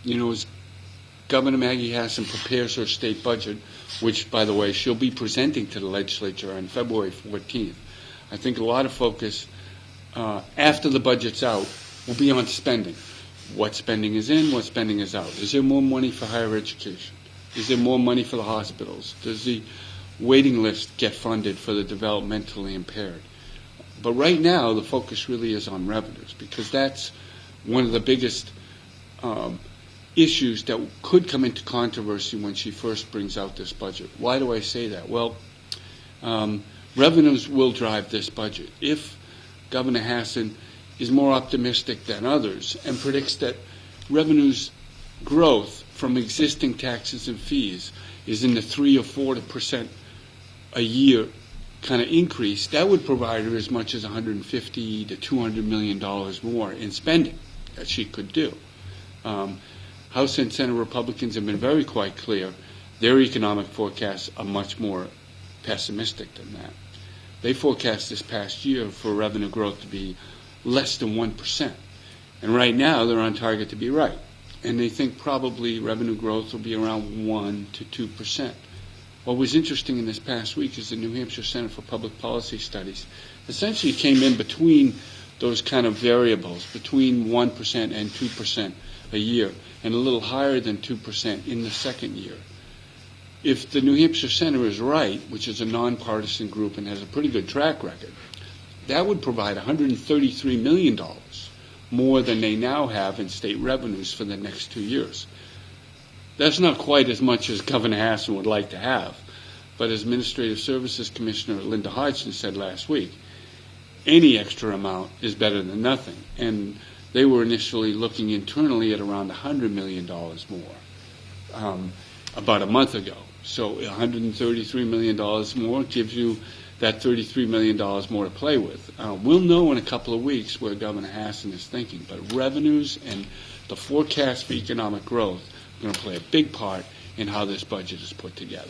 as Governor Maggie Hassan prepares her state budget, which, by the way, she'll be presenting to the legislature on February 14th, I think a lot of focus after the budget's out will be on spending. What spending is in, what spending is out. Is there more money for higher education? Is there more money for the hospitals? Does the waiting list get funded for the developmentally impaired? But right now, the focus really is on revenues, because that's one of the biggest issues that could come into controversy when she first brings out this budget. Why do I say that? Well, revenues will drive this budget. If Governor Hassan is more optimistic than others and predicts that revenues growth from existing taxes and fees is in the 3 or 4% a year kind of increase, that would provide her as much as $150 to $200 million more in spending that she could do. House and Senate Republicans have been very quite clear. Their economic forecasts are much more pessimistic than that. They forecast this past year for revenue growth to be less than 1%. And right now, they're on target to be right. And they think probably revenue growth will be around 1 to 2%. What was interesting in this past week is the New Hampshire Center for Public Policy Studies essentially came in between those kind of variables, between 1% and 2% a year, and a little higher than 2% in the second year. If the New Hampshire Center is right, which is a nonpartisan group and has a pretty good track record, that would provide $133 million more than they now have in state revenues for the next 2 years. That's not quite as much as Governor Hassan would like to have, but as Administrative Services Commissioner Linda Hodgson said last week, any extra amount is better than nothing. And they were initially looking internally at around $100 million more about a month ago. So $133 million more gives you that $33 million more to play with. We'll know in a couple of weeks where Governor Hassan is thinking, but revenues and the forecast for economic growth are going to play a big part in how this budget is put together.